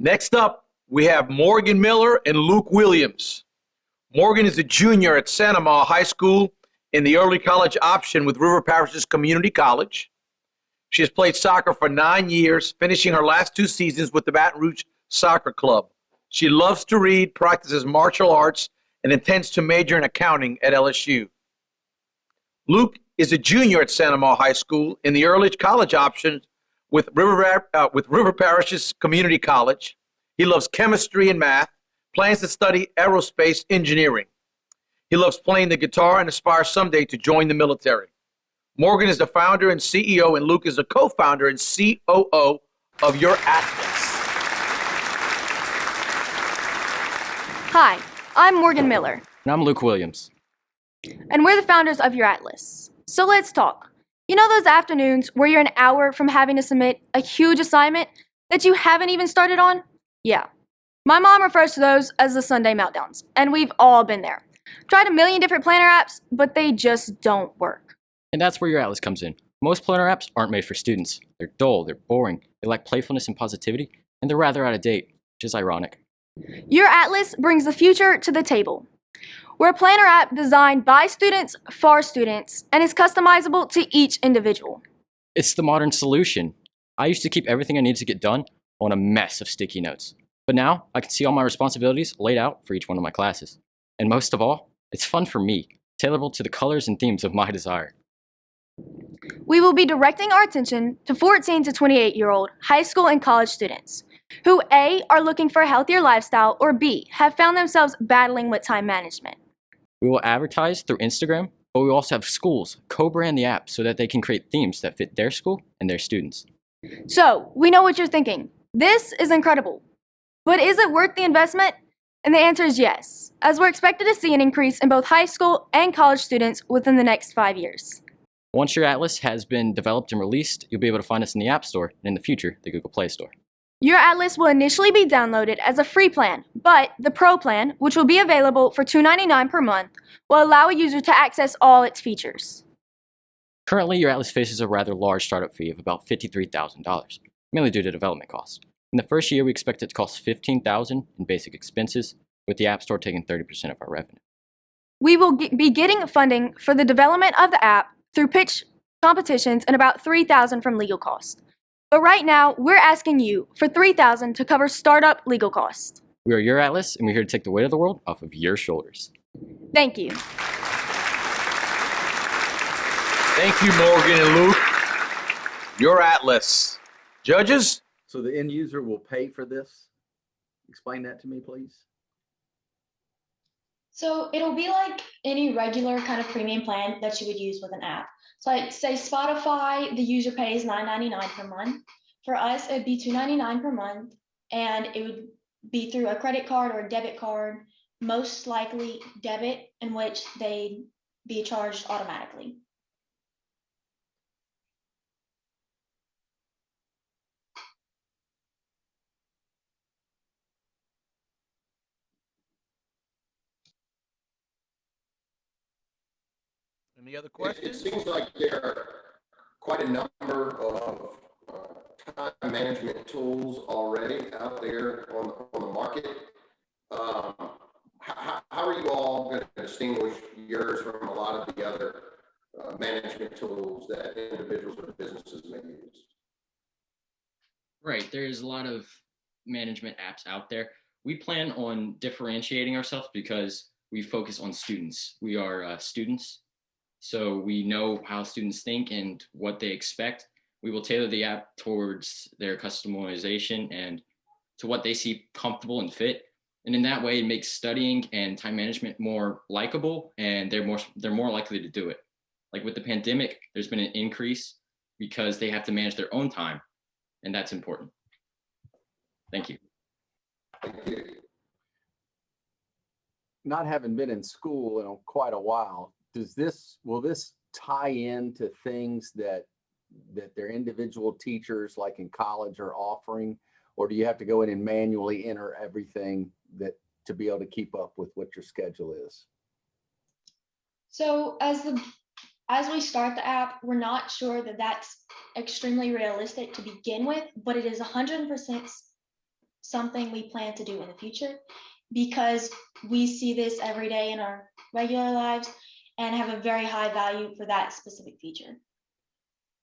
Next up, we have Morgan Miller and Luke Williams. Morgan is a junior at Santa Ma High School in the early college option with River Parishes Community College. She has played soccer for 9 years, finishing her last 2 seasons with the Baton Rouge Soccer Club. She loves to read, practices martial arts, and intends to major in accounting at LSU. Luke is a junior at Santa Ma High School in the early college option with River Parishes Community College. He loves chemistry and math, plans to study aerospace engineering. He loves playing the guitar and aspires someday to join the military. Morgan is the founder and CEO, and Luke is the co-founder and COO of Your Atlas. Hi, I'm Morgan Miller. And I'm Luke Williams. And we're the founders of Your Atlas. So let's talk. You know those afternoons where you're an hour from having to submit a huge assignment that you haven't even started on? Yeah. My mom refers to those as the Sunday meltdowns, and we've all been there. Tried a million different planner apps, but they just don't work. And that's where Your Atlas comes in. Most planner apps aren't made for students. They're dull, they're boring, they lack playfulness and positivity, and they're rather out of date, which is ironic. Your Atlas brings the future to the table. We're a planner app designed by students for students and is customizable to each individual. It's the modern solution. I used to keep everything I needed to get done on a mess of sticky notes. But now I can see all my responsibilities laid out for each one of my classes. And most of all, it's fun for me, tailorable to the colors and themes of my desire. We will be directing our attention to 14 to 28-year-old high school and college students who A, are looking for a healthier lifestyle, or B, have found themselves battling with time management. We will advertise through Instagram, but we also have schools co-brand the app so that they can create themes that fit their school and their students. So, we know what you're thinking. This is incredible. But is it worth the investment? And the answer is yes, as we're expected to see an increase in both high school and college students within the next 5 years. Once Your Atlas has been developed and released, you'll be able to find us in the App Store and in the future, the Google Play Store. Your Atlas will initially be downloaded as a free plan, but the Pro plan, which will be available for $2.99 per month, will allow a user to access all its features. Currently, Your Atlas faces a rather large startup fee of about $53,000, mainly due to development costs. In the first year, we expect it to cost $15,000 in basic expenses, with the App Store taking 30% of our revenue. We will be getting funding for the development of the app through pitch competitions and about $3,000 from legal costs. But right now, we're asking you for $3,000 to cover startup legal costs. We are Your Atlas, and we're here to take the weight of the world off of your shoulders. Thank you. Thank you, Morgan and Luke. Your Atlas. Judges? So the end user will pay for this? Explain that to me, please. So it'll be like any regular kind of premium plan that you would use with an app. So like say Spotify, the user pays $9.99 per month. For us, it would be $2.99 per month, and it would be through a credit card or a debit card, most likely debit, in which they'd be charged automatically. Any other It questions? seems like there are quite a number of time management tools already out there on the market. How are you all going to distinguish yours from a lot of the other management tools that individuals or businesses may use? Right, there's a lot of management apps out there. We plan on differentiating ourselves because we focus on students. We are students, so we know how students think and what they expect. We will tailor the app towards their customization and to what they see comfortable and fit. And in that way, it makes studying and time management more likable, and they're more likely to do it. Like with the pandemic, there's been an increase because they have to manage their own time, and that's important. Thank you. Thank you. Not having been in school in quite a while, will this tie into things that their individual teachers, like in college, are offering, or do you have to go in and manually enter everything that to be able to keep up with what your schedule is? So as we start the app, we're not sure that that's extremely realistic to begin with, but it is 100% something we plan to do in the future because we see this every day in our regular lives and have a very high value for that specific feature.